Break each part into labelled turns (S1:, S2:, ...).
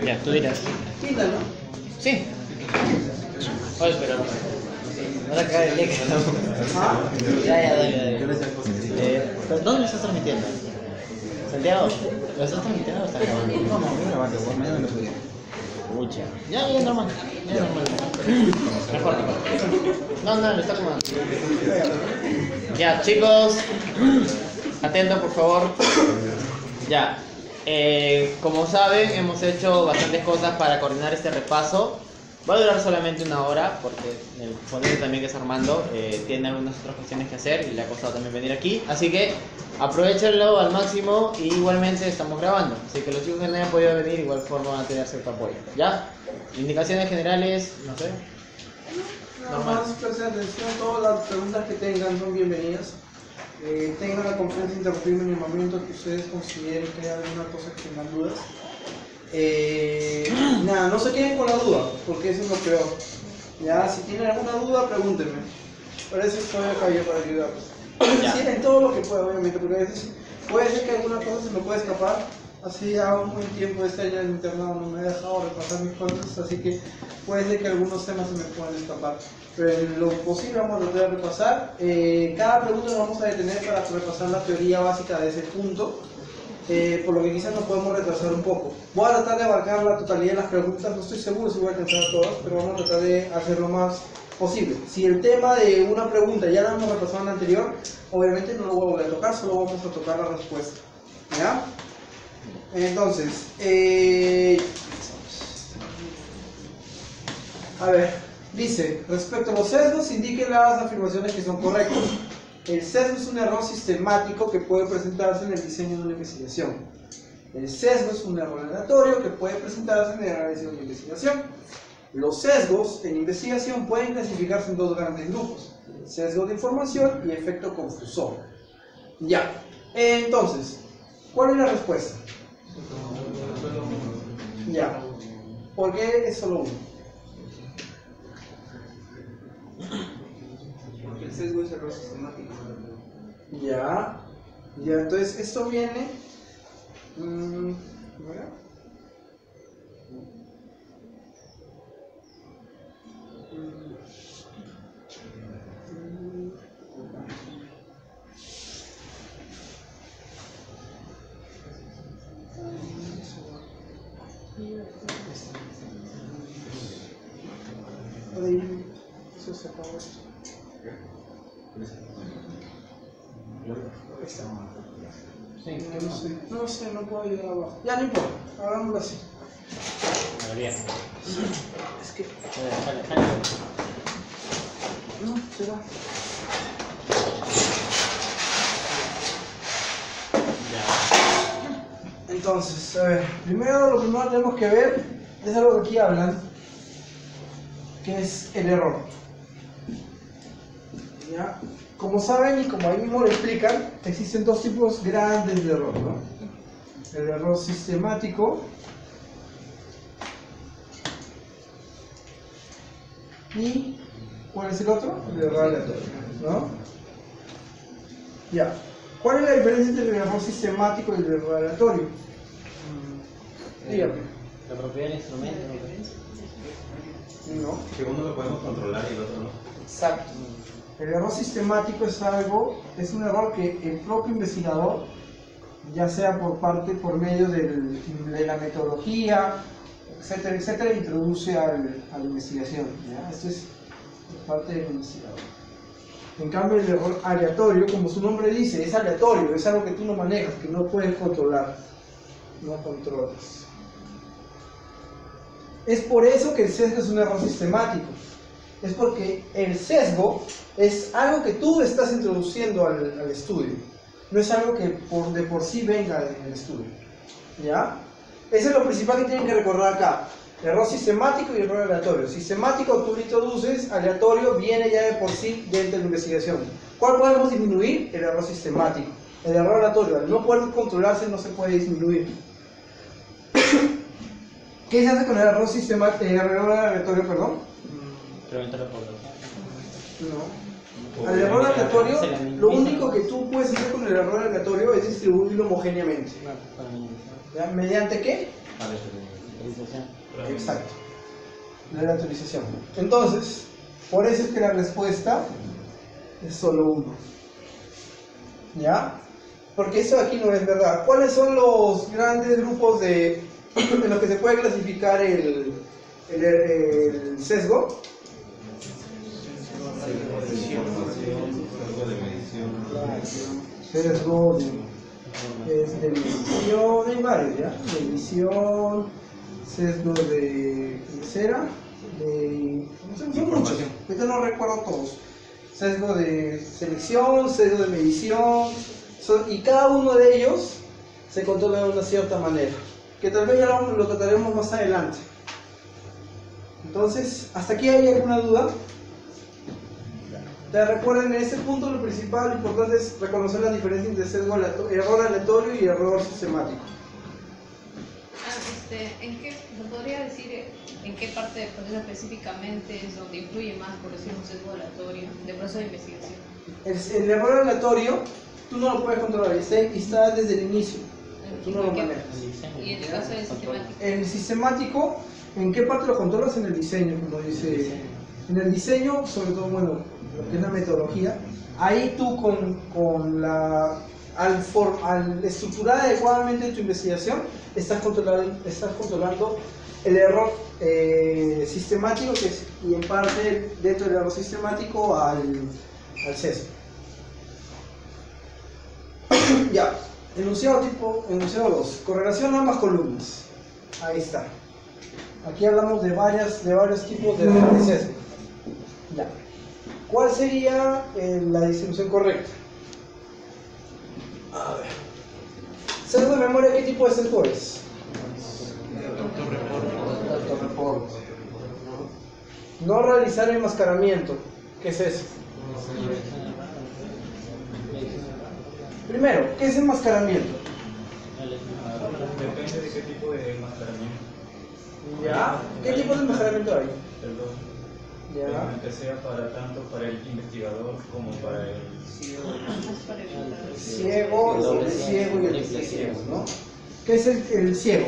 S1: Ya, tú dirás.
S2: Pinta, ¿no?
S1: Sí. Oye, pero... No te cae el eco.
S2: ¿Ah?
S1: Ya, dale. ¿Pero dónde lo estás transmitiendo? ¿Santiago? ¿Lo estás transmitiendo o estás grabando?
S3: No, estoy grabando, por mañana lo subiré.
S1: Pucha. Ya, normal. Mejor. No, lo está acomodando. Ya, chicos. Atentos, por favor. Ya. Como saben, hemos hecho bastantes cosas para coordinar este repaso. Va a durar solamente 1 hora, porque el ponente también, que es Armando, tiene algunas otras cuestiones que hacer y le ha costado también venir aquí. Así que aprovechenlo al máximo, y igualmente estamos grabando. Así que los chicos que no hayan podido venir, de igual forma van a tener cierto apoyo. ¿Ya? Indicaciones generales, no sé.
S2: Nada más prestar atención, todas las preguntas que tengan son bienvenidas. Tengan la confianza de interrumpirme en el momento que ustedes consideren que hay alguna cosa que tengan dudas. Nada, no se queden con la duda, porque eso es lo peor. Ya, si tienen alguna duda, pregúntenme. Para eso estoy acá yo, para ayudarlos. Sí, en todo lo que pueda, obviamente, porque a veces puede ser que alguna cosa se me pueda escapar. Así ya un buen tiempo de estar ya en el internado no me he dejado repasar mis cosas, así que puede ser que algunos temas se me puedan escapar. Pero en lo posible vamos a tratar de repasar. Cada pregunta nos vamos a detener para repasar la teoría básica de ese punto. Por lo que quizás nos podemos retrasar un poco. Voy a tratar de abarcar la totalidad de las preguntas, no estoy seguro si voy a alcanzar a todas, pero vamos a tratar de hacer lo más posible. Si el tema de una pregunta ya la hemos repasado en la anterior, obviamente no lo voy a volver a tocar, solo vamos a tocar la respuesta. ¿Ya? Entonces, a ver, dice, respecto a los sesgos, indiquen las afirmaciones que son correctas. El sesgo es un error sistemático que puede presentarse en el diseño de una investigación. El sesgo es un error aleatorio que puede presentarse en el análisis de una investigación. Los sesgos en investigación pueden clasificarse en 2 grandes grupos: sesgo de información y efecto confusor. Ya, entonces, ¿cuál es la respuesta? Ya, ¿por qué es solo uno?
S3: Porque el sesgo es error sistemático.
S2: Ya, entonces esto viene. Eso se acabó esto. Sí, no sé, no puedo ayudar abajo. Ya, no importa, hagámoslo así.
S1: Bien.
S2: Es que...
S1: Jale.
S2: No, se va.
S1: Ya.
S2: Entonces, a ver, lo primero que tenemos que ver es algo que aquí hablan, que es el error. ¿Ya? Como saben y como ahí mismo lo explican, existen 2 tipos grandes de error, ¿no? El error sistemático y ¿cuál es el otro? El error aleatorio, ¿no? Ya. ¿Cuál es la diferencia entre el error sistemático y el error aleatorio? Dígame.
S1: La propiedad del instrumento.
S2: No.
S4: Que uno lo podemos controlar y el otro no.
S2: Exacto. El error sistemático es un error que el propio investigador, ya sea por medio de la metodología, etcétera, introduce a la investigación. ¿Ya? Esto es por parte del investigador. En cambio, el error aleatorio, como su nombre dice, es aleatorio, es algo que tú no manejas, que no puedes controlar, no controlas. Es por eso que el sesgo es un error sistemático. Es porque el sesgo es algo que tú estás introduciendo al estudio. No es algo que de por sí venga en el estudio. ¿Ya? Eso es lo principal que tienen que recordar acá. Error sistemático y error aleatorio. Sistemático tú lo introduces, aleatorio viene ya de por sí dentro de la investigación. ¿Cuál podemos disminuir? El error sistemático. El error aleatorio, al no poder controlarse, no se puede disminuir. ¿Qué se hace con el error sistemático? El error aleatorio, perdón. No. Al error aleatorio, lo único que tú puedes hacer con el error aleatorio es distribuirlo homogéneamente. ¿Ya? ¿Mediante qué?
S1: Autorización.
S2: Exacto. De la autorización. Entonces, por eso es que la respuesta es solo 1. ¿Ya? Porque eso aquí no es verdad. ¿Cuáles son los grandes grupos en los que se puede clasificar el sesgo? Sesgo de medición, hay varios, ¿ya? Medición, sesgo de cera, son muchos, ahorita no recuerdo todos. Sesgo de selección, sesgo de medición, y cada uno de ellos se controla de una cierta manera, que tal vez ya lo trataremos más adelante. Entonces, ¿hasta aquí hay alguna duda? Recuerden, en este punto lo principal, lo importante es reconocer la diferencia entre sesgo error aleatorio y error sistemático.
S5: ¿En qué, ¿me podría decir en qué parte del proceso específicamente es donde influye más, por decir, un sesgo aleatorio del proceso de investigación?
S2: El error aleatorio, tú no lo puedes controlar, está desde el inicio, tú no lo manejas.
S5: ¿Y en el caso del sistemático?
S2: El sistemático, ¿en qué parte lo controlas? En el diseño, como dice. En el diseño, sobre todo, bueno, lo que es la metodología, ahí tú al estructurar adecuadamente tu investigación, estás controlando el error sistemático, y en parte dentro del error sistemático al sesgo. Ya, enunciado 2, correlación a ambas columnas. Ahí está. Aquí hablamos de varios tipos de sesgo. Ya. ¿Cuál sería la distribución correcta? A ver. Sesgo de memoria, ¿qué tipo de sesgo es? Autorreporte. No realizar enmascaramiento. ¿Qué es eso? Primero, ¿qué es enmascaramiento?
S4: Depende de qué tipo de enmascaramiento.
S2: ¿Ya? ¿Qué tipo de enmascaramiento hay?
S4: Perdón.
S2: ¿Ya?
S4: Que sea tanto para el investigador como para el
S2: ciego, el doble ciego y el triple ciego, ¿no? ¿Qué es el ciego?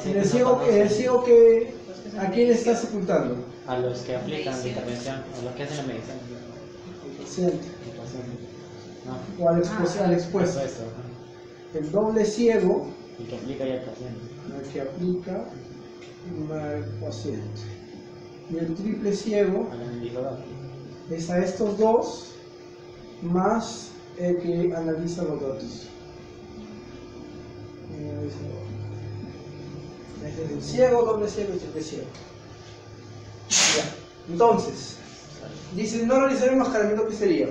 S2: El ciego que ¿a quién le está sepultando?
S1: A los que aplican la intervención, a los que hacen la medición.
S2: Paciente.
S1: No.
S2: O al expuesto. El doble ciego,
S1: El que aplica ya al paciente.
S2: el que aplica al paciente. Y el triple ciego
S1: Al indicador.
S2: es a estos dos más el que analiza los datos. Este es el ciego, doble ciego y triple ciego. Ya. Entonces, dice no realizar enmascaramiento, ¿qué sería?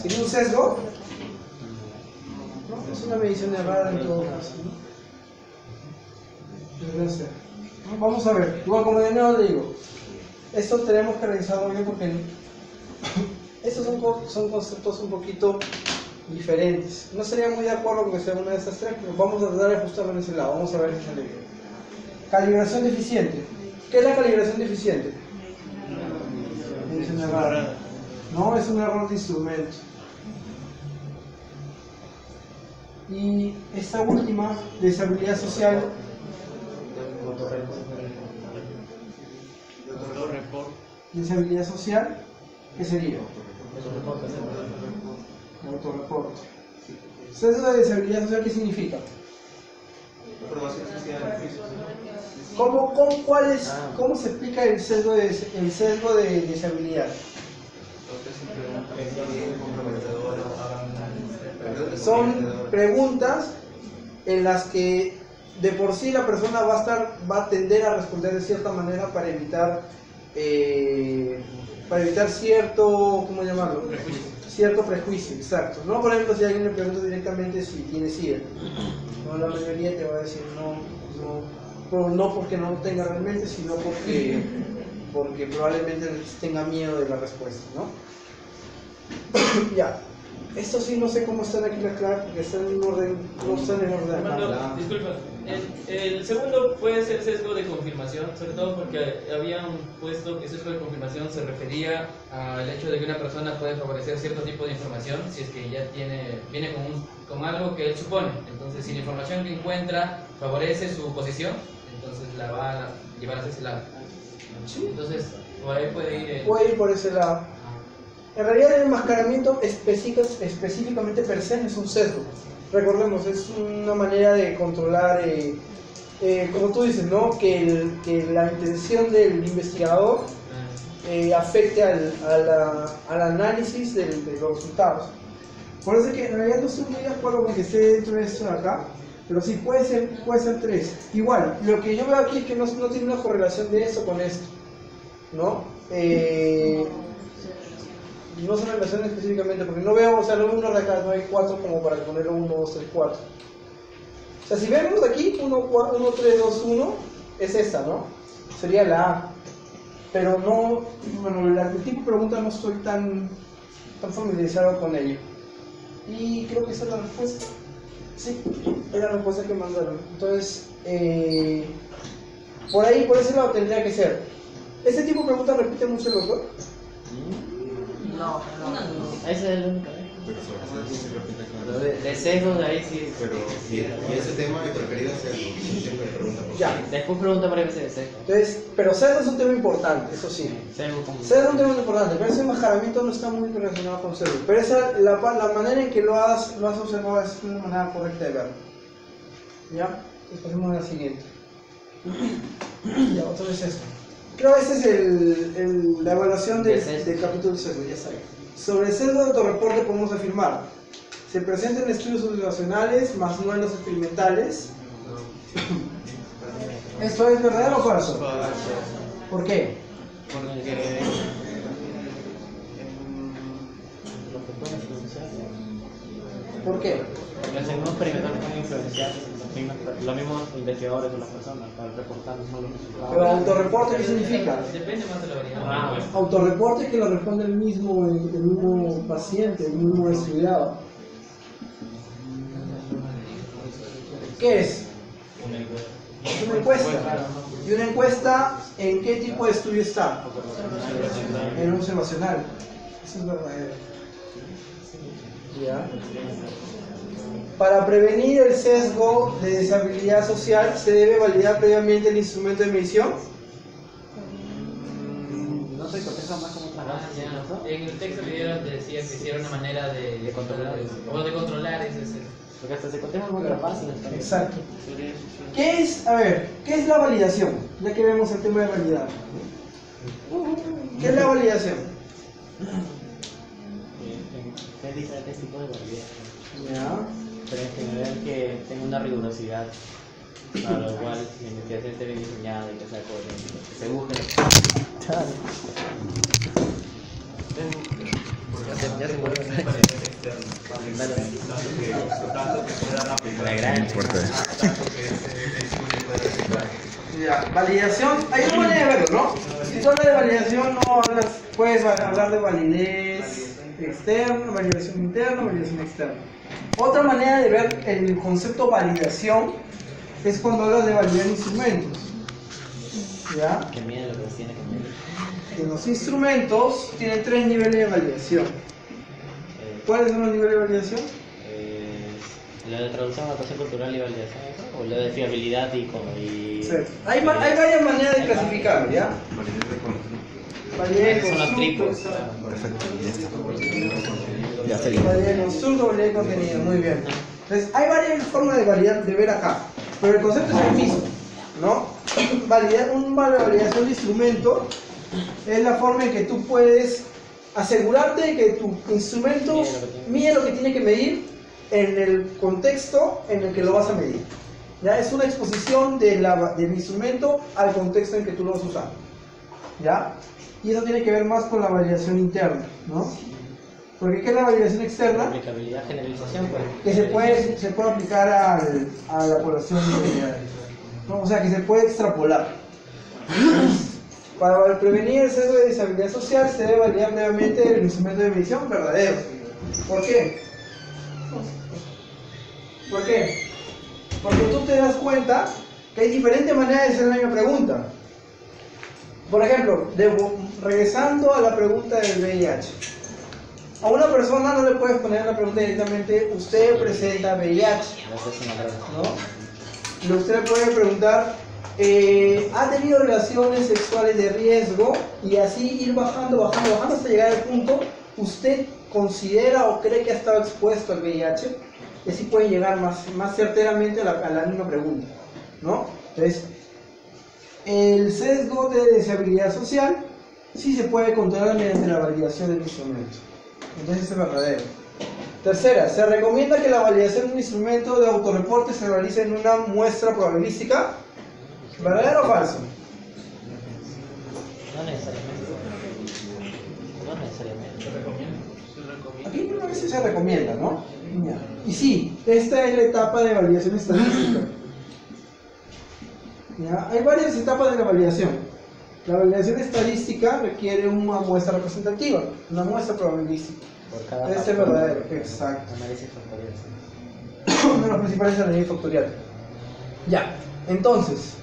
S2: ¿Sería un sesgo? No, es una medición errada en todo caso, ¿no? No sé. Vamos a ver, igual como de nuevo le digo, esto tenemos que revisarlo bien porque estos son conceptos un poquito diferentes. No sería muy de acuerdo con que sea una de estas tres, pero vamos a tratar de ajustarlo en ese lado. Vamos a ver si sale bien. Calibración deficiente. ¿Qué es la calibración deficiente? Medición errada. No, es un error de instrumento. Y esta última, deshabilidad social. Deshabilidad social, ¿qué sería? Autorreporte. Sesgo de deshabilidad social, ¿qué significa? ¿Cómo se explica el sesgo de deshabilidad? Son preguntas en las que de por sí la persona va a tender a responder de cierta manera para evitar cierto, ¿cómo llamarlo? Cierto prejuicio, exacto. No, por ejemplo, si alguien le pregunta directamente si tiene SIDA, no, la mayoría te va a decir no porque no lo tenga realmente, sino porque probablemente tenga miedo de la respuesta, ¿no? Ya. Esto sí no sé cómo están aquí las claves porque están en orden, no están en orden acá.
S4: Armando, disculpa, el segundo puede ser sesgo de confirmación, sobre todo porque habían puesto que sesgo de confirmación se refería al hecho de que una persona puede favorecer cierto tipo de información si es que ya viene con algo que él supone. Entonces, si la información que encuentra favorece su posición, entonces la va a llevar hacia ese lado.
S2: Sí.
S4: Entonces, por ahí puede ir.
S2: Puede ir por ese lado. En realidad el enmascaramiento específicamente per se no es un sesgo. Recordemos, es una manera de controlar, como tú dices, ¿no? que la intención del investigador afecte al análisis de los resultados. Por eso es que en realidad no estoy muy de acuerdo con que esté dentro de esto de acá, pero sí puede ser 3. Igual, lo que yo veo aquí es que no tiene una correlación de esto con esto, ¿no? No se relaciona específicamente porque no veo, o sea, no veo uno de acá, no hay 4 como para ponerlo 1, 2, 3, 4. O sea, si vemos aquí 1, 3, 2, 1, es esta, ¿no? Sería la A. Pero no, bueno, el tipo de pregunta no estoy tan familiarizado con ello. Y creo que esa es la respuesta. Sí, es la respuesta que mandaron. Entonces, por ese lado tendría que ser. ¿Este tipo de preguntas repite mucho el autor?
S1: No. Ese es el único. De sesgo, de ahí sí.
S6: Pero y ese tema de preferido es el siempre pregunta por
S2: Ya.
S1: Después pregunta para que se de sesgo.
S2: Entonces, pero sesgo es un tema importante, eso sí.
S1: Sesgo como.
S2: Sesgo es un tema muy importante, pero ese enmascaramiento no está muy relacionado con sesgo. Pero esa, la manera en que lo has observado es una manera correcta de verlo. ¿Ya? Entonces pasemos a la siguiente. Ya, otra vez esto. Creo que esta es la evaluación del capítulo sesgo, ya saben. Sobre el sesgo de autorreporte podemos afirmar: se presenta en estudios observacionales, más no en los experimentales. ¿Esto es verdadero o falso? ¿Por qué? ¿Por qué?
S1: Los según experimentales pueden influenciar los mismos investigadores o las personas para reportar los resultados.
S2: Pero autorreporte, ¿qué significa?
S4: Depende más de la variedad.
S2: Autorreporte que lo responde el mismo paciente, el mismo estudiado. ¿Qué es? Una encuesta. ¿Y una encuesta en qué tipo de estudio está? En observacional. Eso es verdadero. ¿Ya? Para prevenir el sesgo de deshabilidad social, ¿se debe validar previamente el instrumento de medición?
S1: No se coteja más como otra cosa.
S4: En el texto que dieron decía que era una manera de controlar ese sesgo.
S1: Porque hasta se coteja muy fácil.
S2: Exacto. ¿Qué es la validación? Ya que vemos el tema de validar. ¿Qué es la validación?
S1: Hay diferentes tipos de validación.
S2: Ya.
S1: Pero en general que tenga una rigurosidad, para lo cual la investigación esté bien diseñada y que sea coherente, que se busque. Ya se murió.
S2: Ya, validación, hay una manera de verlo, ¿no? Si tú hablas de validación, puedes hablar de validez externa, validación interna, validación externa. Otra manera de ver el concepto validación es cuando hablas de validar instrumentos. ¿Ya?
S1: Que mide lo que tiene que medir.
S2: En los instrumentos tienen 3 niveles de validación. ¿Cuáles son los niveles de validación?
S1: Lo de traducción, adaptación cultural y validación, ¿eso? O lo de fiabilidad y
S2: Sí. Hay varias maneras de clasificarlo, ¿ya? Validez de
S1: son los
S2: constructo.
S1: triples.
S6: Perfecto, ya está bien.
S2: Validez de constructo, validez de contenido, muy bien. Entonces, hay varias formas de validar, de ver acá, pero el concepto es el mismo, ¿no? Una validación de instrumento es la forma en que tú puedes asegurarte de que tu instrumento mide lo que tiene que medir en el contexto en el que lo vas a medir. ¿Ya? Es una exposición del instrumento al contexto en que tú lo vas a usar. ¿Ya? Y eso tiene que ver más con la validación interna, ¿no? Porque ¿qué es la validación externa?
S1: Aplicabilidad, generalización, pues.
S2: Que se puede aplicar a la población en general, ¿no? O sea, que se puede extrapolar. Para prevenir el sesgo de deshabilidad social se debe validar previamente el instrumento de medición verdadero. ¿Por qué? ¿Por qué? Porque tú te das cuenta que hay diferentes maneras de hacer la misma pregunta. Por ejemplo, regresando a la pregunta del VIH. A una persona no le puedes poner la pregunta directamente, usted presenta VIH, ¿no? Y usted le puede preguntar, ¿ha tenido relaciones sexuales de riesgo? Y así ir bajando hasta llegar al punto, ¿usted considera o cree que ha estado expuesto al VIH? Y así puede llegar más certeramente a la misma pregunta, ¿no? Entonces, el sesgo de deseabilidad social sí se puede controlar mediante la validación del instrumento. Entonces es verdadero. Tercera, se recomienda que la validación de un instrumento de autorreporte se realice en una muestra probabilística. ¿Verdadero o falso?
S1: No necesariamente. No necesariamente.
S4: Se recomienda.
S2: Aquí una vez se recomienda, ¿no? Ya. Y sí, esta es la etapa de validación estadística. ¿Ya? Hay varias etapas de la validación. La validación estadística requiere una muestra representativa, una muestra probabilística.
S1: Por cada
S2: Este es
S1: factor.
S2: verdadero, exacto.
S1: Análisis factorial.
S2: Uno de los principales es el análisis factorial. Ya, entonces,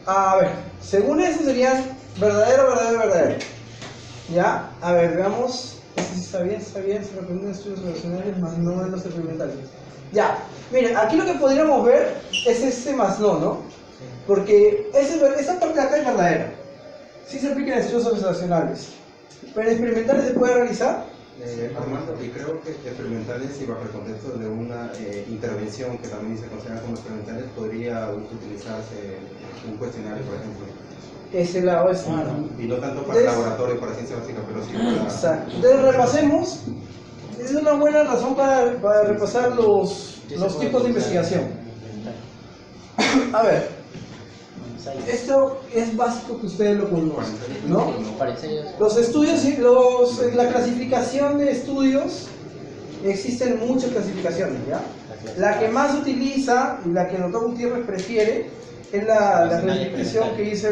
S2: a ver, según eso serían verdadero. Ya, a ver, veamos. Este sí está bien, se recomiendan estudios relacionales más no en los experimentales. Ya, miren, aquí lo que podríamos ver es este más no, porque esa parte de acá es verdadera. Sí se aplica en estudios observacionales, pero en experimentales se puede realizar.
S6: Armando, y creo que experimentales y bajo el contexto de una intervención que también se considera como experimentales, podría utilizarse un cuestionario, por ejemplo.
S2: Ese lado es
S6: Y no tanto para laboratorio, para ciencia básica, pero sí para...
S2: Exacto. Entonces repasemos. Es una buena razón para repasar los tipos de investigación. A ver, esto es básico que ustedes lo conozcan, ¿no? Los estudios, la clasificación de estudios, existen muchas clasificaciones, ¿ya? La que más utiliza y la que el doctor Gutiérrez prefiere es la clasificación que hizo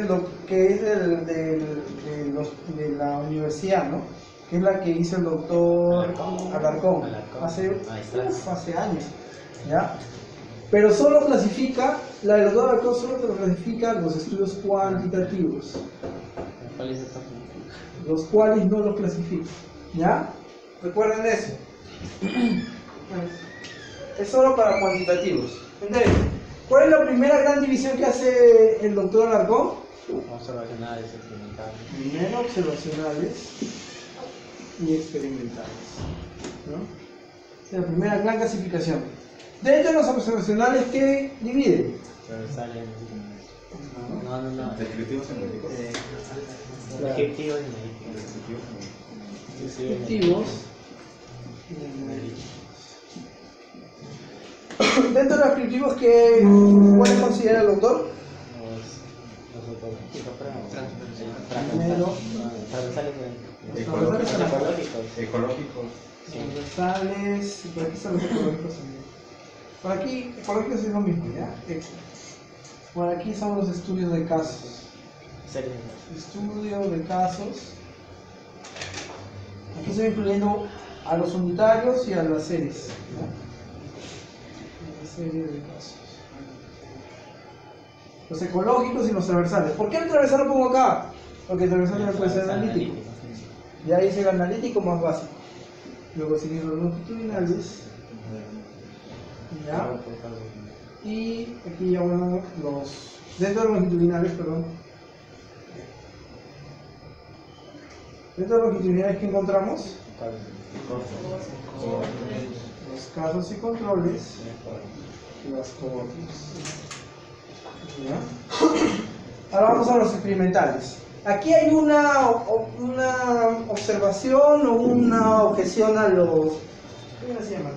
S2: de la universidad, ¿no? Que es la que hizo el doctor Alarcón hace años, ¿ya? Pero solo clasifica, la del doctor Alarcón solo te lo clasifica los estudios cuantitativos, los cuales no los clasifica, ¿ya? Recuerden eso. Es solo para cuantitativos. Entonces, ¿cuál es la primera gran división que hace el doctor Alarcón?
S1: Observacionales, experimentales.
S2: Primero observacionales y experimentales, ¿no? Es la primera gran clasificación. Dentro de los observacionales, ¿qué dividen?
S1: Transversales. No.
S6: Descriptivos y analíticos.
S1: Descriptivos y
S2: Descriptivos y analíticos. Dentro de los descriptivos, ¿cuáles considera el doctor? Primero,
S6: Ecológicos.
S2: transversales, y por aquí están los ecológicos también. Por aquí, ecológicos es lo mismo, ¿ya? Por aquí son los estudios de casos. Estudio de casos. Aquí estoy incluyendo a los unitarios y a las series, ¿no? Una serie de casos. Los ecológicos y los transversales. ¿Por qué el transversal lo pongo acá? Porque el transversal no puede ser analítico. Ya hice el analítico más básico. Luego siguen los longitudinales. ¿Ya? Y aquí ya bueno, dentro de los longitudinales, perdón. Dentro de los longitudinales que encontramos los casos y controles y las cohortes. ¿Ya? Ahora vamos a los experimentales. Aquí hay una observación o una objeción a los... ¿Cómo se llama?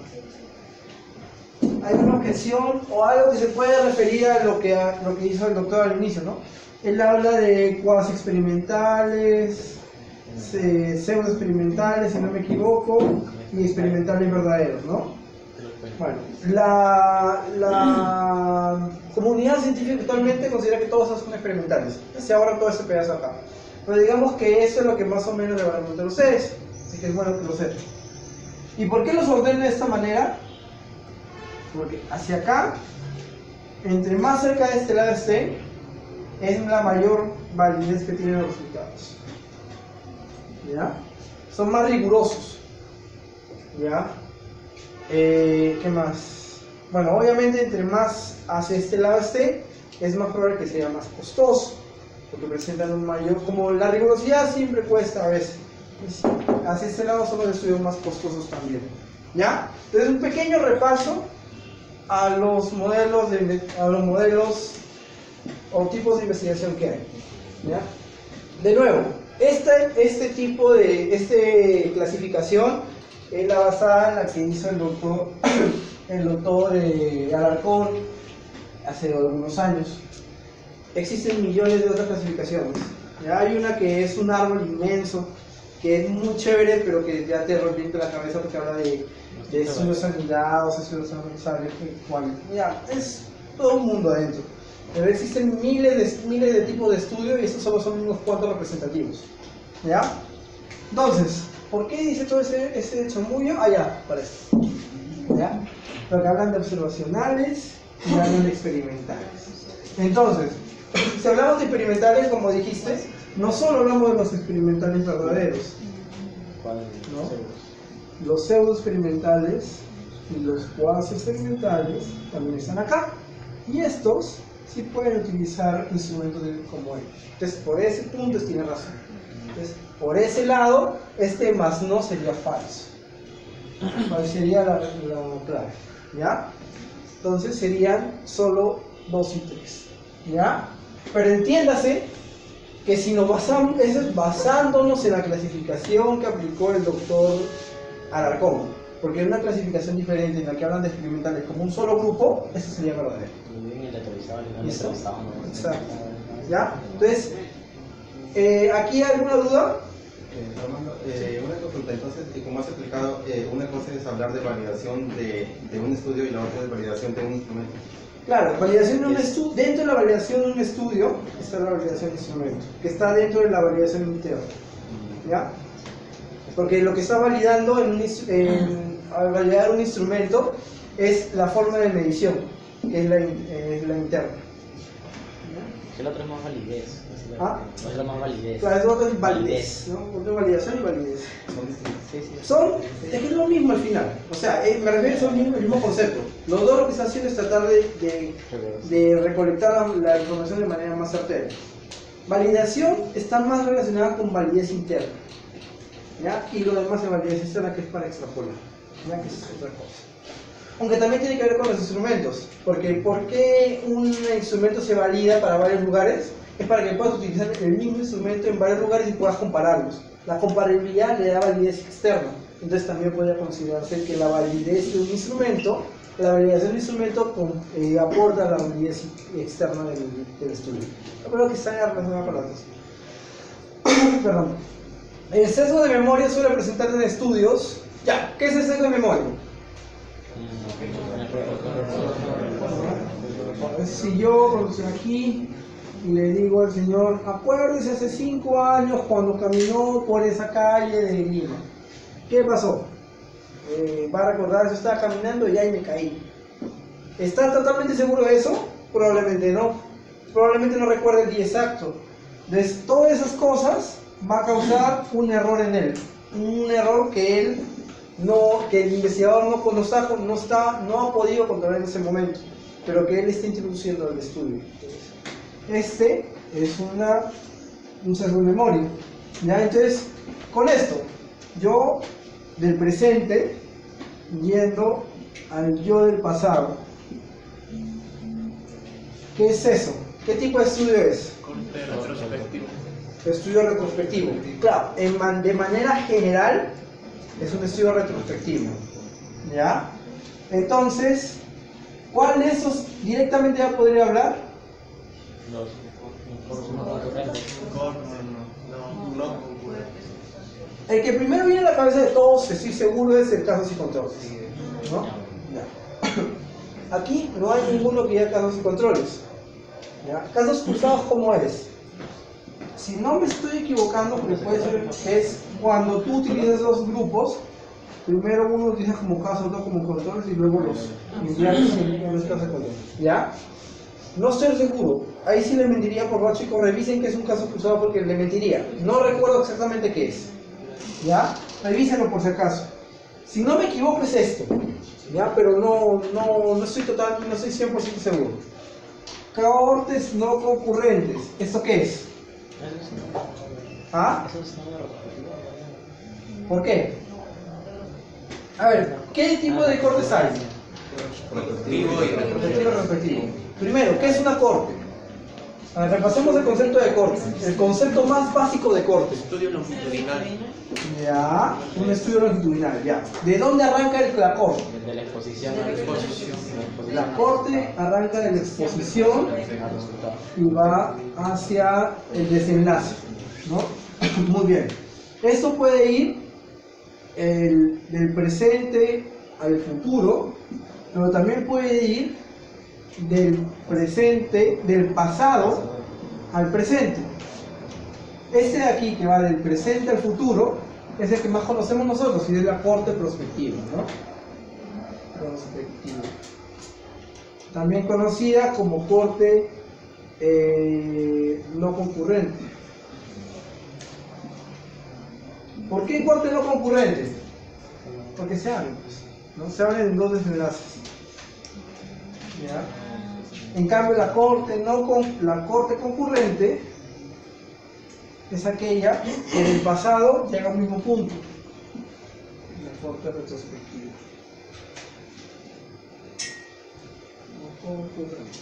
S2: Hay una objeción o algo que se puede referir a lo que hizo el doctor al inicio, ¿no? Él habla de cuasi experimentales, pseudo experimentales, si no me equivoco, y experimentales verdaderos, ¿no? Bueno, la comunidad científica actualmente considera que todos son experimentales. Se ahorra todo ese pedazo acá. Pero digamos que eso es lo que más o menos le van a preguntar a ustedes, así que es bueno que lo sepan. ¿Y por qué los ordeno de esta manera? Porque hacia acá, entre más cerca de este lado esté, es la mayor validez que tienen los resultados. ¿Ya? Son más rigurosos. ¿Ya? ¿Qué más? Bueno, obviamente entre más hacia este lado esté, es más probable que sea más costoso, porque presentan un mayor, como la rigurosidad siempre cuesta a veces. Hacia este lado son los estudios más costosos también. ¿Ya? Entonces un pequeño repaso a los modelos o tipos de investigación que hay. ¿Ya? De nuevo, este tipo de clasificación es la basada en la que hizo el doctor Alarcón hace algunos años. Existen millones de otras clasificaciones. ¿Ya? Hay una que es un árbol inmenso, que es muy chévere, pero que ya te rompe la cabeza porque habla de estudios anidados, estudios avanzados, ya, es todo un mundo adentro. Pero existen miles de tipos de estudios y estos solo son unos cuantos representativos. ¿Ya? Entonces, ¿por qué dice todo ese chamullo? Ya, para esto. ¿Ya? Porque hablan de observacionales y hablan de experimentales. Entonces, si hablamos de experimentales, como dijiste, no solo hablamos de los experimentales verdaderos, ¿no? Los pseudo experimentales y los cuasi experimentales también están acá. Y estos sí pueden utilizar instrumentos como ellos. Entonces, por ese punto tiene razón. Entonces, por ese lado, este más no sería falso. ¿Cuál sería la clave? ¿Ya? Entonces serían solo 2 y 3. ¿Ya? Pero entiéndase que si nos basamos, eso es basándonos en la clasificación que aplicó el doctor Alarcón, porque en una clasificación diferente en la que hablan de experimentales como un solo grupo, eso sería verdadero. ¿Listo? Exacto. ¿Ya? Entonces, ¿aquí hay alguna duda?
S6: Una consulta, entonces, como has explicado, una cosa es hablar de validación de un estudio y la otra es validación de un instrumento.
S2: Claro, validación de un estudio. Dentro de la validación de un estudio está la validación de instrumento, que está dentro de la validación interna. ¿Ya? Porque lo que está validando al validar un instrumento es la forma de medición, que es la interna.
S1: El otro es más validez.
S2: ¿Ah?
S1: El otro es más validez.
S2: Claro, el otro es validez, ¿no? Otro es validación y validez.
S1: Sí, sí.
S2: Es que es lo mismo al final. O sea, me refiero al mismo concepto. Los dos lo que están haciendo es tratar de recolectar la información de manera más certera. Validación está más relacionada con validez interna, ¿ya? Y lo demás es validez externa, que es para extrapolar, ¿ya? Que es otra cosa. Aunque también tiene que ver con los instrumentos, porque ¿por qué un instrumento se valida para varios lugares? Es para que puedas utilizar el mismo instrumento en varios lugares y puedas compararlos. La comparabilidad le da validez externa, entonces también podría considerarse que la validez de un instrumento, la validación del instrumento aporta la validez externa del estudio. Yo creo que está relacionado con las dos. Perdón. El sesgo de memoria suele presentarse en estudios. Ya, ¿qué es el sesgo de memoria? Si yo, cuando estoy aquí, y le digo al señor, acuérdese hace 5 años cuando caminó por esa calle de Lima. ¿Qué pasó? Va a recordar, yo estaba caminando y ahí me caí. ¿Está totalmente seguro de eso? Probablemente no. Probablemente no recuerde el día exacto. Entonces, todas esas cosas va a causar un error en él. Un error que que el investigador no ha podido controlar en ese momento, pero que él está introduciendo al estudio. Este es un sesgo de memoria. ¿Ya? Entonces, con esto, yo del presente yendo al yo del pasado. ¿Qué es eso? ¿Qué tipo de estudio es?
S3: Retrospectivo.
S2: Estudio retrospectivo. Claro, de manera general es un estudio retrospectivo. ¿Ya? Entonces, ¿cuál de esos directamente ya podría hablar? El que primero viene a la cabeza de todos, estoy seguro, es el casos y controles, ¿no? Ya. Aquí no hay ninguno que diga casos y controles. ¿Ya? Casos cruzados, ¿cómo es? Si no me estoy equivocando, porque puede ser que es cuando tú utilizas dos grupos Primero uno utiliza como caso, otro como controles y luego los inviertes en los casos de control. ¿Ya? No estoy seguro. Ahí sí le mentiría, por favor chicos, revisen que es un caso cruzado porque le mentiría. No recuerdo exactamente qué es. ¿Ya? Revísenlo por si acaso. Si no me equivoco es esto. ¿Ya? Pero no estoy 100% seguro. Cohortes no concurrentes. ¿Esto qué es? ¿Ah? ¿Por qué? A ver, ¿qué tipo de cortes hay?
S6: Prospectivo y
S2: Prospectivo y respectivo. Primero, ¿qué es una corte? A ver, repasemos el concepto de corte. El concepto más básico de corte.
S3: Estudio longitudinal.
S2: Ya, un estudio longitudinal, ya. ¿De dónde arranca la corte?
S1: De la exposición.
S2: La corte arranca de la exposición y va hacia el desenlace, ¿no? Muy bien. Esto puede ir del presente al futuro, pero también puede ir del pasado al presente. Este de aquí, que va del presente al futuro, es el que más conocemos nosotros y es la corte prospectiva, ¿no? Prospectiva. También conocida como corte no concurrente. ¿Por qué corte no concurrente? Porque se abren, pues, ¿no? Se abren en dos desenlaces. ¿Ya? En cambio, la corte concurrente es aquella que en el pasado llega al mismo punto. La corte retrospectiva. No concurrente.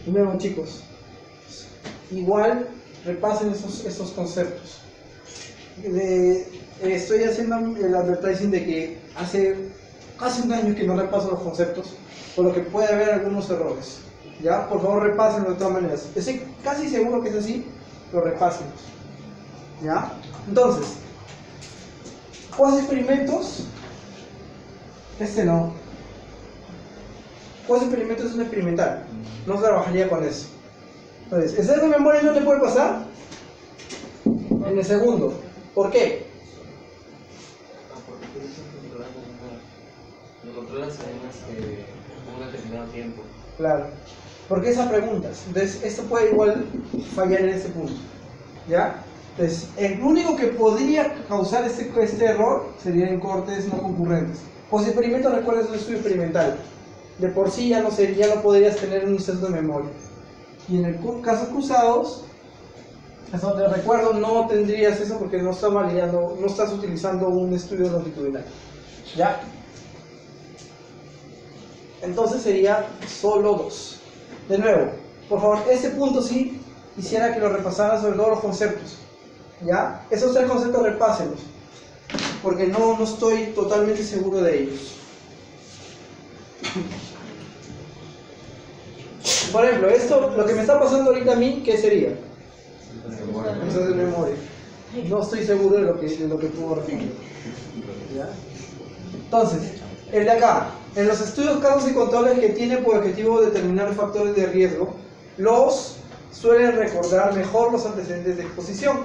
S2: De nuevo, chicos, igual repasen esos conceptos. Estoy haciendo el advertising de que hace casi un año que no repaso los conceptos, por lo que puede haber algunos errores. ¿Ya? Por favor, repásenlo de todas maneras. Estoy casi seguro que es así, pero repásenlos. ¿Ya? Entonces, experimentos. Este no. Experimentos es un experimental. No se trabajaría con eso. Entonces, ¿el sesgo de memoria no te puede pasar? En el segundo. ¿Por qué?
S7: Lo controlas en un determinado tiempo.
S2: Claro. ¿Por qué esas preguntas? Entonces, esto puede igual fallar en este punto. ¿Ya? Entonces, el único que podría causar este error sería en cortes no concurrentes. Post-experimento, recuerda, es un estudio experimental. De por sí ya no podrías tener un sesgo de memoria. Y en el casos cruzados, hasta donde recuerdo, no tendrías eso porque no estás utilizando un estudio longitudinal. ¿Ya? Entonces sería solo 2. De nuevo, por favor, ese punto sí quisiera que lo repasaran, sobre todo los conceptos. ¿Ya? Esos 3 conceptos repásenlos, porque no estoy totalmente seguro de ellos. Por ejemplo, esto, lo que me está pasando ahorita a mí, ¿qué sería? Eso es de memoria. No estoy seguro de lo que puedo responder. ¿Ya? Entonces, el de acá, en los estudios, casos y controles que tienen por objetivo determinar factores de riesgo, los suelen recordar mejor los antecedentes de exposición.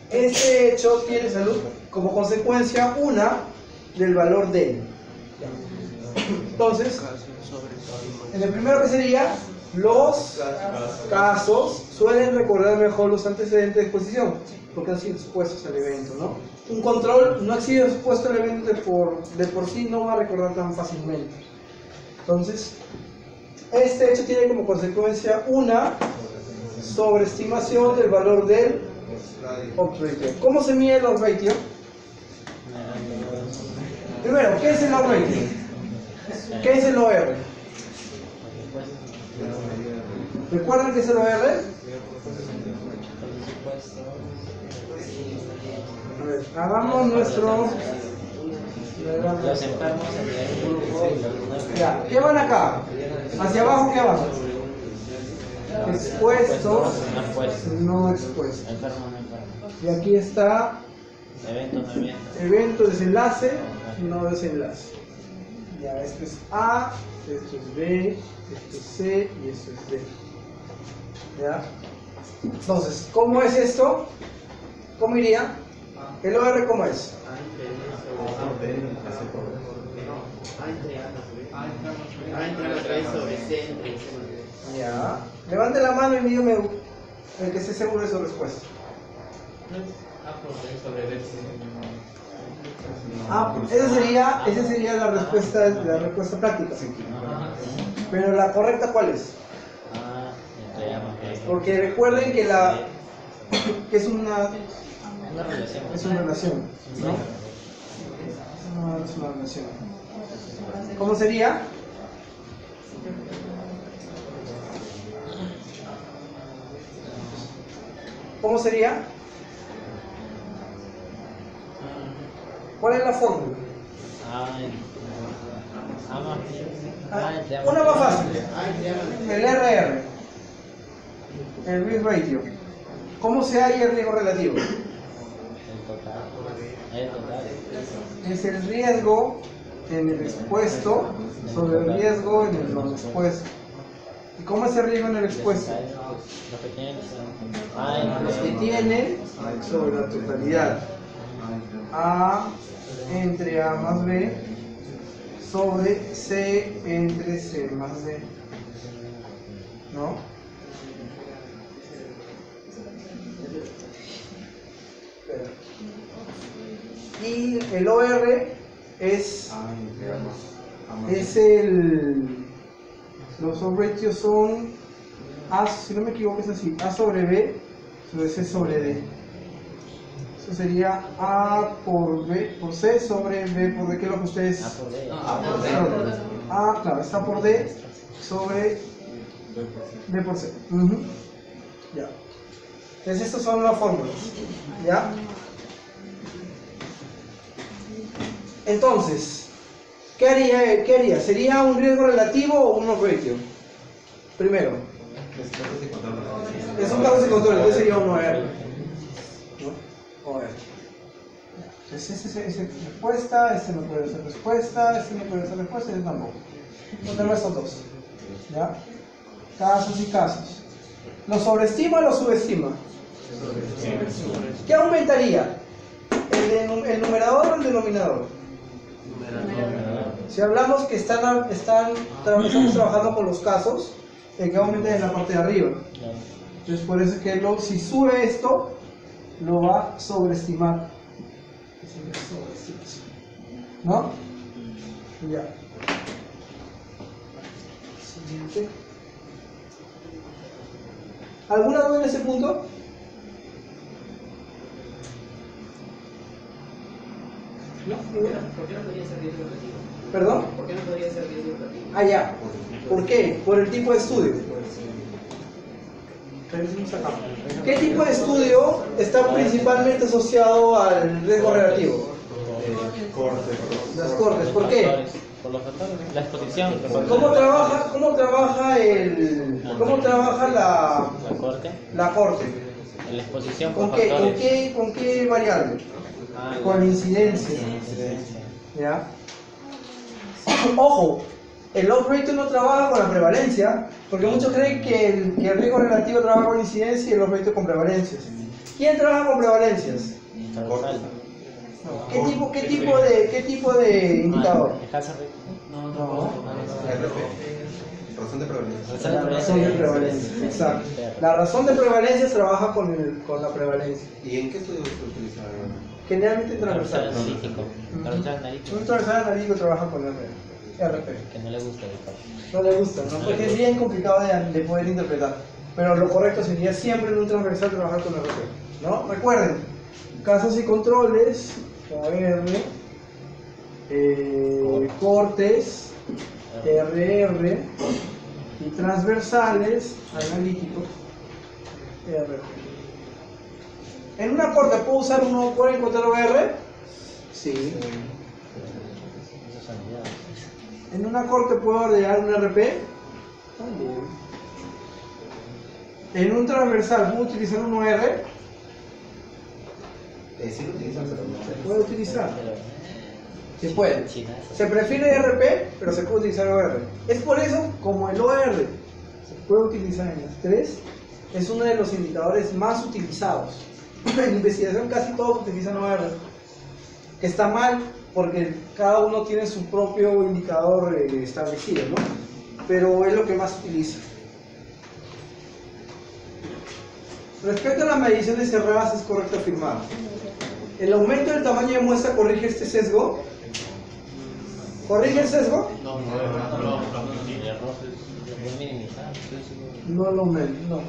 S2: Este hecho tiene salud como consecuencia una del valor de. Entonces, en el primero que sería, los casos suelen recordar mejor los antecedentes de exposición, porque han sido expuestos al evento, ¿no? Un control no ha sido expuesto al evento de por sí, no va a recordar tan fácilmente. Entonces, este hecho tiene como consecuencia una sobreestimación del valor del odds ratio. ¿Cómo se mide el odds ratio? Primero, ¿qué es el odds ratio? ¿Qué es el OR? ¿Recuerdan qué es el OR? A ver, hagamos nuestro...
S1: Los enfermos en el grupo.
S2: Ya, ¿qué van acá? Hacia abajo, ¿qué van? Expuestos, no expuestos.
S1: Enfermo, no enfermo.
S2: Y aquí está
S1: Evento, no evento.
S2: evento, desenlace, no desenlace. Ya, esto es A, esto es B, esto es C y esto es D. ¿Ya? Entonces, ¿cómo es esto? ¿Cómo iría? ¿El OR cómo es? Ya. Levante la mano y dígame el que esté seguro de su respuesta. Esa sería la respuesta práctica. Pero la correcta, ¿cuál es? Porque recuerden que es una relación, ¿no? No es una relación. ¿Cómo sería? ¿Cómo sería? ¿Cuál es la fórmula? Una más fácil. El RR. El risk ratio. ¿Cómo se halla el riesgo relativo? Es el riesgo en el expuesto sobre el riesgo en el no expuesto. ¿Y cómo es el riesgo en el expuesto? Los que tienen sobre la totalidad. A entre A más B sobre C entre C más D. ¿No? Y el OR es los ratios son A, si no me equivoco es así, A sobre B sobre C sobre D. Eso sería A por B por C sobre B por D, que es lo que ustedes... A por D. A, claro, es A por D sobre B por C. Ya. Entonces estas son las fórmulas. ¿Ya? Entonces, ¿qué haría? ¿Sería un riesgo relativo o un ratio? Primero. Es un caso de control, entonces sería un OR. ¿No? OR. Entonces esa es respuesta, este no puede ser respuesta, este no puede ser respuesta, este tampoco. No tenemos estos dos. ¿Ya? Casos y casos. ¿Lo sobreestima o lo subestima? ¿Qué aumentaría? ¿El numerador o el denominador? Si hablamos que estamos trabajando con los casos, el que aumenta en la parte de arriba. Entonces por eso es que si sube esto, lo va a sobreestimar. ¿No? Ya. Siguiente. ¿Alguna duda en ese punto? ¿No?
S7: ¿Por qué no podría ser riesgo relativo?
S2: ¿Perdón?
S7: ¿Por qué no podría ser riesgo relativo?
S2: Ah, ya. ¿Por qué? Por el tipo de estudio. ¿Qué tipo de estudio está principalmente asociado al riesgo relativo? Las cortes. ¿Por qué?
S1: Por los factores, la exposición.
S2: ¿Cómo trabaja la corte?
S1: La exposición
S2: ¿Con
S1: por
S2: qué,
S1: factores.
S2: con qué variable? Con incidencia. ¿Ya? Ojo, el loss ratio no trabaja con la prevalencia, porque muchos creen que el riesgo relativo trabaja con incidencia y el loss ratio con prevalencias. ¿Quién trabaja con prevalencias? ¿Qué tipo de indicador? No.
S6: Razón de prevalencia.
S2: Razón de prevalencia, exacto. La razón de prevalencia trabaja con la prevalencia.
S6: ¿Y en qué estudios se utiliza?
S2: Generalmente transversal. Un transversal analítico trabaja con RP.
S1: Que no le gusta.
S2: No le gusta, ¿no? Porque es bien complicado de poder interpretar. Pero lo correcto sería siempre en un transversal trabajar con RP, ¿no? Recuerden, casos y controles, OR, cortes, RR y transversales analíticos, RP. ¿En una corte puedo usar uno por encontrar OR? Sí. ¿En una corte puedo ordenar un RP? También. ¿En un transversal puedo utilizar un OR?
S6: Sí lo utilizan, pero no.
S2: Se puede utilizar. Se puede. Se prefiere RP, pero se puede utilizar OR. Es por eso, como el OR se puede utilizar en las tres, es uno de los indicadores más utilizados. En investigación casi todos utilizan OR, que está mal porque cada uno tiene su propio indicador establecido, ¿no? Pero es lo que más se utiliza. Respecto a las mediciones cerradas, es correcto afirmar. ¿El aumento del tamaño de muestra corrige este sesgo? ¿Corrige el sesgo?
S1: No,
S2: No lo aumenta, no.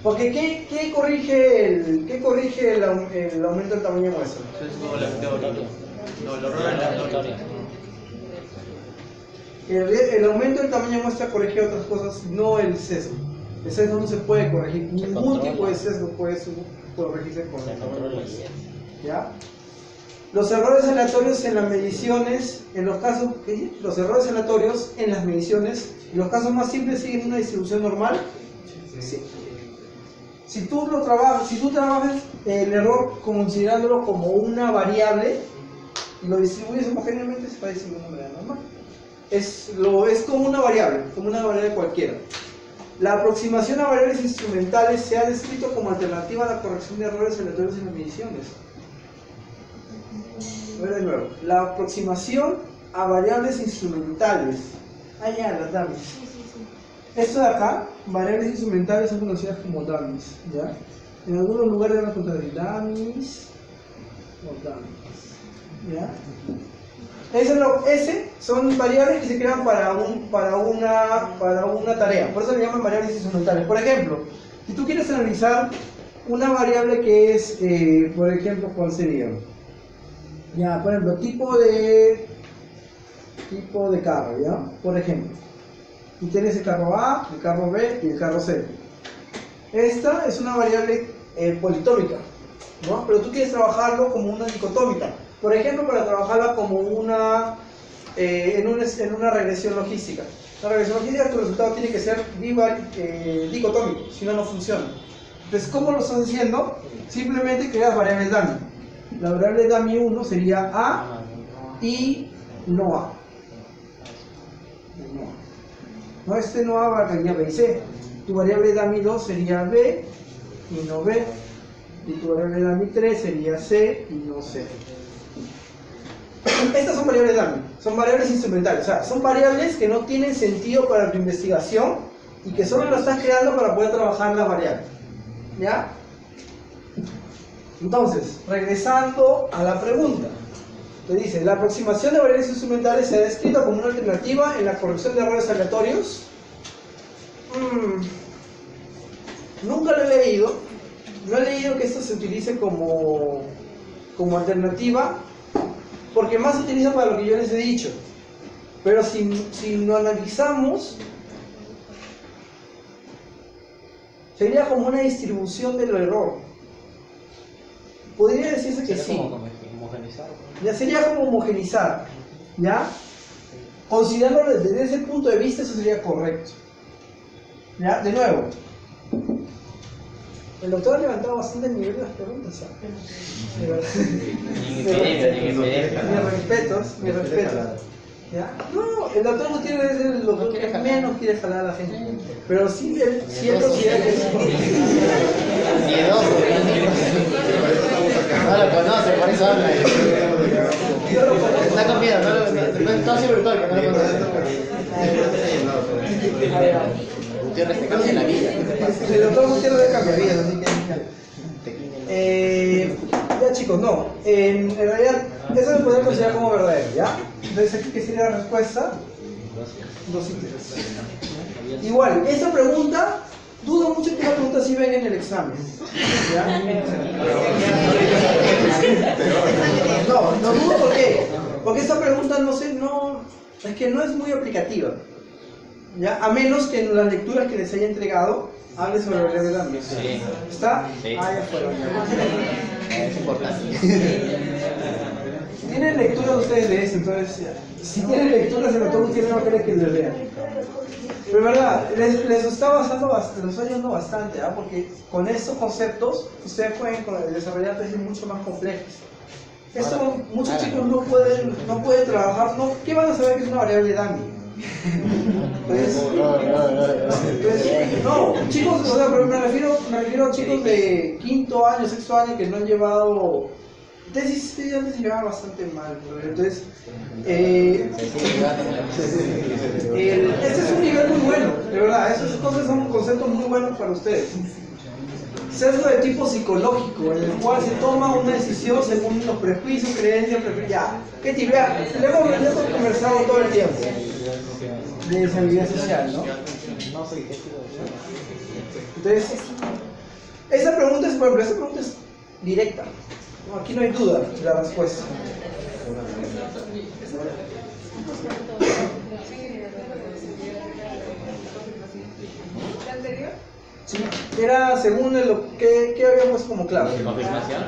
S2: Porque ¿qué corrige el aumento del tamaño de muestra? El aumento del tamaño de muestra corrige otras cosas, no el sesgo. El sesgo no se puede corregir, ningún tipo de sesgo puede corregirse con el tamaño de muestra. ¿Ya? Los errores aleatorios en las mediciones, en los casos, los errores aleatorios en las mediciones, en los casos más simples siguen una distribución normal. Sí. Si tú trabajas el error considerándolo como una variable y lo distribuyes homogéneamente, se va a distribuir de manera normal. Es como una variable cualquiera. La aproximación a variables instrumentales se ha descrito como alternativa a la corrección de errores aleatorios en las mediciones. A ver de nuevo. La aproximación a variables instrumentales. Ya, las dummies. Esto de acá, variables instrumentales son conocidas como dummies, ¿ya? En algunos lugares van a encontrar dummies o dummies, ¿ya? Ese son variables que se crean para una tarea, por eso le llaman variables instrumentales. Por ejemplo, si tú quieres analizar una variable que es, por ejemplo, ¿cuál sería? Ya, por ejemplo, tipo de carro, ¿ya? Por ejemplo. Y tienes el carro A, el carro B y el carro C. Esta es una variable politómica, ¿no? Pero tú quieres trabajarlo como una dicotómica. Por ejemplo, para trabajarla como en una regresión logística. La regresión logística, tu resultado tiene que ser dicotómico, si no, no funciona. Entonces, ¿cómo lo estás haciendo? Simplemente creas variables dummy. La variable dummy 1 sería A y no A. No, este no A abarcaría B y C. Tu variable dummy 2 sería B y no B. Y tu variable dummy 3 sería C y no C. Estas son variables dummy, son variables instrumentales, o sea, son variables que no tienen sentido para tu investigación y que solo las estás creando para poder trabajar las variables. ¿Ya? Entonces, regresando a la pregunta. Te dice, la aproximación de variables instrumentales se ha descrito como una alternativa en la corrección de errores aleatorios. Nunca lo he leído. No he leído que esto se utilice como alternativa, porque más se utiliza para lo que yo les he dicho. Pero si lo analizamos, sería como una distribución del error. Podría decirse que sí. Ya sería como homogenizar, ¿ya? Considerándolo desde ese punto de vista, eso sería correcto. ¿Ya? De nuevo, el doctor ha levantado bastante el nivel de las preguntas, ¿sabes? Mis respetos. ¿Ya? No, el doctor Gutiérrez es el doctor que menos quiere jalar a la gente. Pero sí, él considera que es
S1: miedoso. No lo conoce, por eso habla. Está con miedo, todo siempre que no lo conoce. Gutiérrez te cambia la vida.
S2: El doctor Gutiérrez cambia vidas, así que... ya chicos, no. En realidad, eso se puede considerar como verdadero, ¿ya? Entonces aquí, ¿qué sería la respuesta? 2 y 3. Igual, esta pregunta, dudo mucho que la pregunta sí venga en el examen. ¿Ya? No dudo por qué. Porque esta pregunta es que no es muy aplicativa. ¿Ya? A menos que en las lecturas que les haya entregado hable sobre el verdad.
S1: Sí.
S2: ¿Está?
S1: Sí.
S2: Ah, ya fueron.
S1: Es importante.
S2: Tienen lecturas ustedes de eso, entonces si tienen lecturas, el doctor Gutiérrez va a querer que les lean. Pero es verdad, les está ayudando bastante, ¿eh? Porque con estos conceptos ustedes pueden desarrollar tesis mucho más complejas. Esto muchos chicos no pueden trabajar, ¿qué van a saber que es una variable dummy? Entonces, No, chicos, o sea, pero me refiero a chicos de quinto año, sexto año que no han llevado tesis, antes se llevaba bastante mal, pero entonces este es un nivel muy bueno, de verdad, esas cosas son conceptos muy buenos para ustedes. Sesgo de tipo psicológico, en el cual se toma una decisión según los prejuicios, creencias, ya, qué tibia, le hemos conversado todo el tiempo de desigualdad social, ¿no? Entonces, esa pregunta es, por ejemplo, esa pregunta es directa, ¿no? Aquí no hay duda de la respuesta.
S5: ¿La anterior?
S2: Sí, era según lo que había puesto como clave.
S1: ¿Confirmación?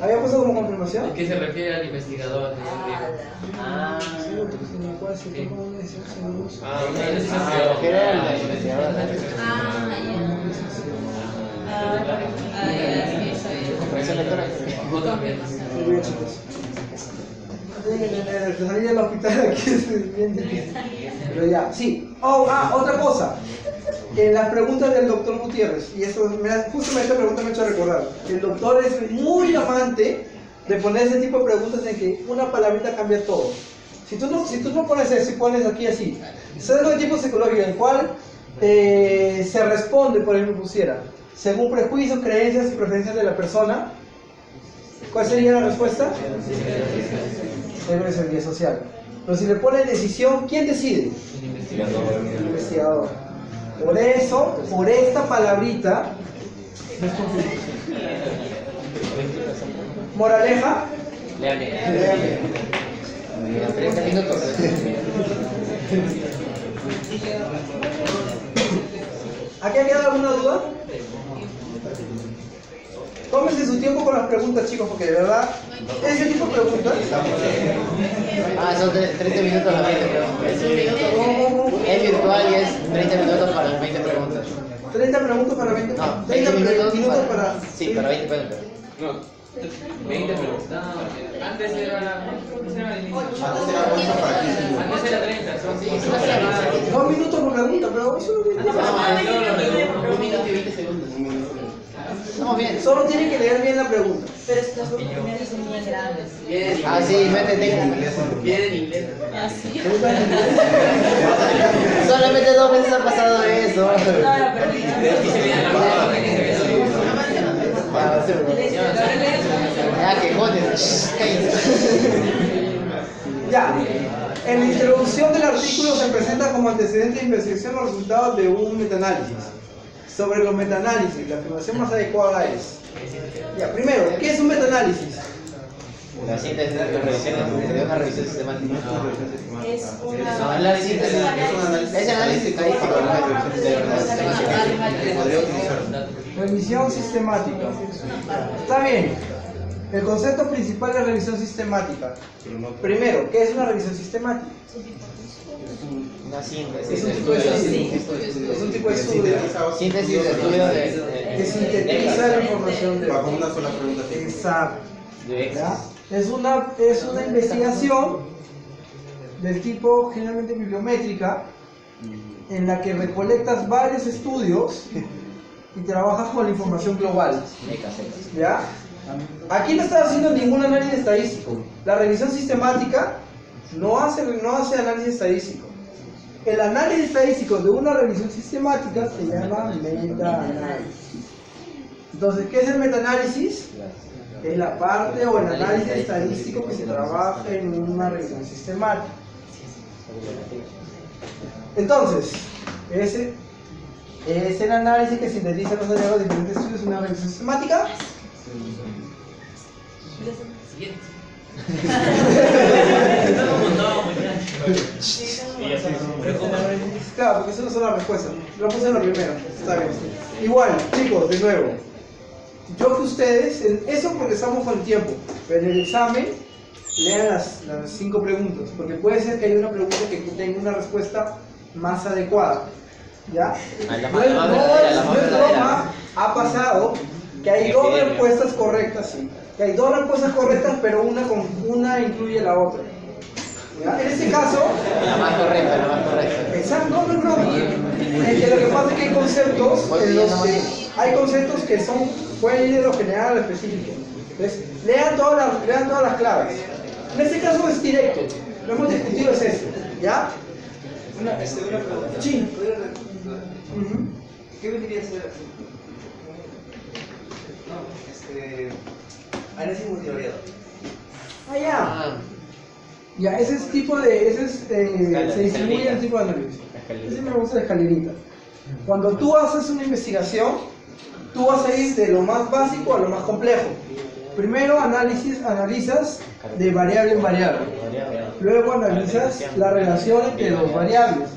S2: ¿Había puesto como confirmación?
S4: ¿A qué se refiere al investigador?
S1: Ah,
S4: ¿qué
S1: era el investigador? ¿Comprensión lectora?
S2: Muy bien, chicos. Salir del hospital aquí es bien difícil. Pero ya, sí. Otra cosa. En las preguntas del doctor Gutiérrez, y eso, justamente esta pregunta me ha hecho recordar, el doctor es muy amante de poner ese tipo de preguntas en que una palabrita cambia todo. Si tú no pones eso, si pones aquí así, sesgo de tipo psicológico en el cual se responde, por ejemplo, pusiera, según prejuicios, creencias y preferencias de la persona, ¿cuál sería la respuesta? Sesgo de seguridad social. Pero si le pone decisión, ¿quién decide? El investigador. Por eso, por esta palabrita, moraleja,
S1: Léame.
S2: 30
S1: minutos.
S2: ¿Aquí ha quedado alguna duda? Tómense su tiempo con las preguntas, chicos, porque de verdad, ese tipo de preguntas.
S1: Son 30 minutos la 20 preguntas. Es virtual y es 30 minutos para las 20 preguntas.
S2: 30 preguntas para 20
S1: No,
S2: 30
S1: minutos
S2: minutos para.
S1: Sí, para 20 preguntas.
S4: No. 20 preguntas. Antes era. Antes era 30. Son
S2: 2 minutos por pregunta, pero eso no tiene.
S1: 1 minuto y 20 segundos. Estamos bien.
S2: Solo tienen que leer bien la pregunta.
S7: Pero estas oportunidades son muy grandes.
S1: Sí, métete en inglés.
S7: Vienen en inglés. Así.
S1: Solamente 2 veces ha pasado eso. Quejones.
S2: Ya. En la introducción del artículo se presenta como antecedente de investigación los resultados de un metaanálisis. Sobre los metaanálisis, la afirmación más adecuada es. Ya, primero, ¿qué es un metaanálisis?
S1: La síntesis de una revisión sistemática.
S7: Es
S1: Es análisis estadístico.
S2: Revisión sistemática. Está bien. El concepto principal de revisión sistemática. Primero, ¿qué es una revisión sistemática?
S1: Una síntesis.
S2: Es un tipo de estudio. Es un tipo de estudio
S1: Síntesis de estudio
S2: que sintetiza la información
S6: Bajo una sola pregunta.
S2: Exacto. ¿Ya? Es una investigación del tipo generalmente bibliométrica en la que recolectas varios estudios y trabajas con la información global. ¿Ya? Aquí no estás haciendo ningún análisis estadístico. La revisión sistemática no hace análisis estadístico. El análisis estadístico de una revisión sistemática se llama metaanálisis. Entonces, ¿qué es el metaanálisis? Es la parte o el análisis estadístico que se trabaja en una revisión sistemática. Entonces, ese es el análisis que sintetiza los hallazgos de diferentes estudios en una revisión sistemática. Claro, porque eso no es la respuesta. Lo puse en la primera. Está bien. Igual, chicos, de nuevo. Yo que ustedes, eso porque estamos con el tiempo, pero en el examen lean las 5 preguntas, porque puede ser que haya una pregunta que tenga una respuesta más adecuada. ¿Ya? No es broma, ha pasado que hay 2 respuestas correctas, sí. Que hay 2 respuestas correctas, pero una incluye la otra. ¿Ya? En este caso,
S1: La más correcta.
S2: exacto, no es broma. Es que lo que conceptos en los que pueden ir de lo general a lo específico. Entonces, lean todas las claves. En este caso es directo, lo hemos discutido es esto, ¿ya?
S3: Una pregunta.
S2: Sí.
S3: ¿Qué vendría a ser? No, análisis multivariado.
S2: Ah, ya. Ya, ese es tipo de, se distribuye el tipo de análisis. Ese me gusta la escalerita. Cuando tú haces una investigación, tú vas a ir de lo más básico a lo más complejo. Primero analizas de variable en variable. Luego analizas la relación entre dos variables.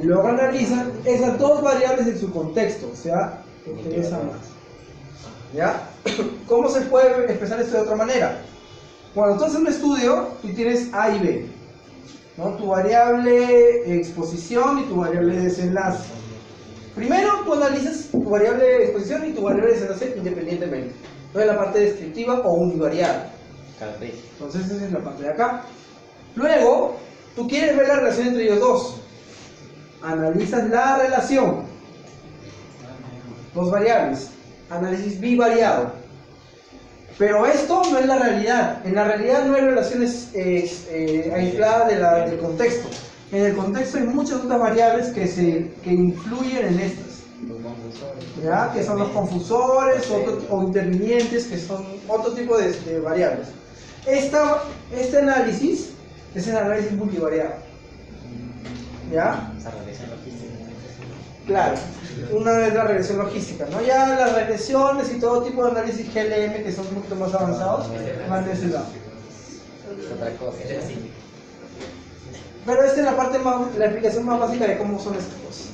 S2: Y luego analizas esas dos variables en su contexto, o sea, te interesa más. ¿Ya? ¿Cómo se puede expresar esto de otra manera? Cuando tú haces un estudio, tú tienes A y B, ¿no? Tu variable exposición y tu variable desenlace. Primero tú analizas tu variable exposición y tu variable desenlace independientemente. Entonces la parte descriptiva o univariable. Entonces esa es la parte de acá. Luego, tú quieres ver la relación entre ellos dos. Analizas la relación. Dos variables. Análisis bivariado. Pero esto no es la realidad. En la realidad no hay relaciones aisladas del contexto. En el contexto hay muchas otras variables que influyen en estas. ¿Ya? Que son los confusores o intervinientes, que son otro tipo de variables. Este análisis es el análisis multivariado. ¿Ya? Claro, una es la regresión logística, ¿no? Ya las regresiones y todo tipo de análisis GLM que son un poquito más avanzados van de ese lado. Pero esta es la explicación más básica de cómo son estas cosas.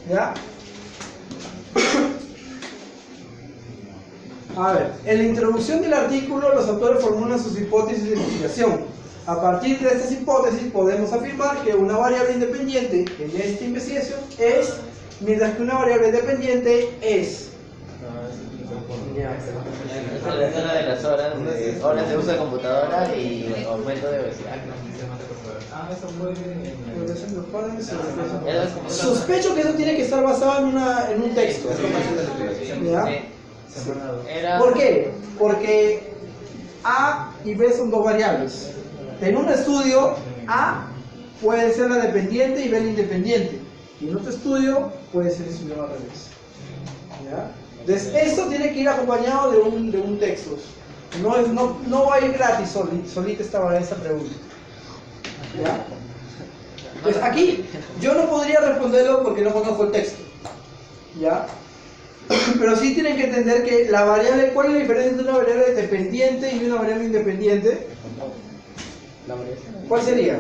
S2: ¿Ya? A ver, en la introducción del artículo los autores formulan sus hipótesis de investigación. A partir de estas hipótesis podemos afirmar que una variable independiente en esta investigación es, mientras que una variable dependiente es.
S1: Es una de las horas de uso de computadora y aumento de velocidad.
S2: Sospecho que eso tiene que estar basado en un texto. ¿Ya? ¿Por qué? Porque A y B son dos variables. En un estudio, A puede ser la dependiente y B la independiente. Y en otro estudio puede ser eso al revés. ¿Ya? Entonces, esto tiene que ir acompañado de un texto. No va a ir gratis solita esta pregunta. ¿Ya? Pues aquí yo no podría responderlo porque no conozco el texto. ¿Ya? Pero sí tienen que entender que la variable, ¿cuál es la diferencia entre una variable dependiente y una variable independiente? ¿Cuál sería?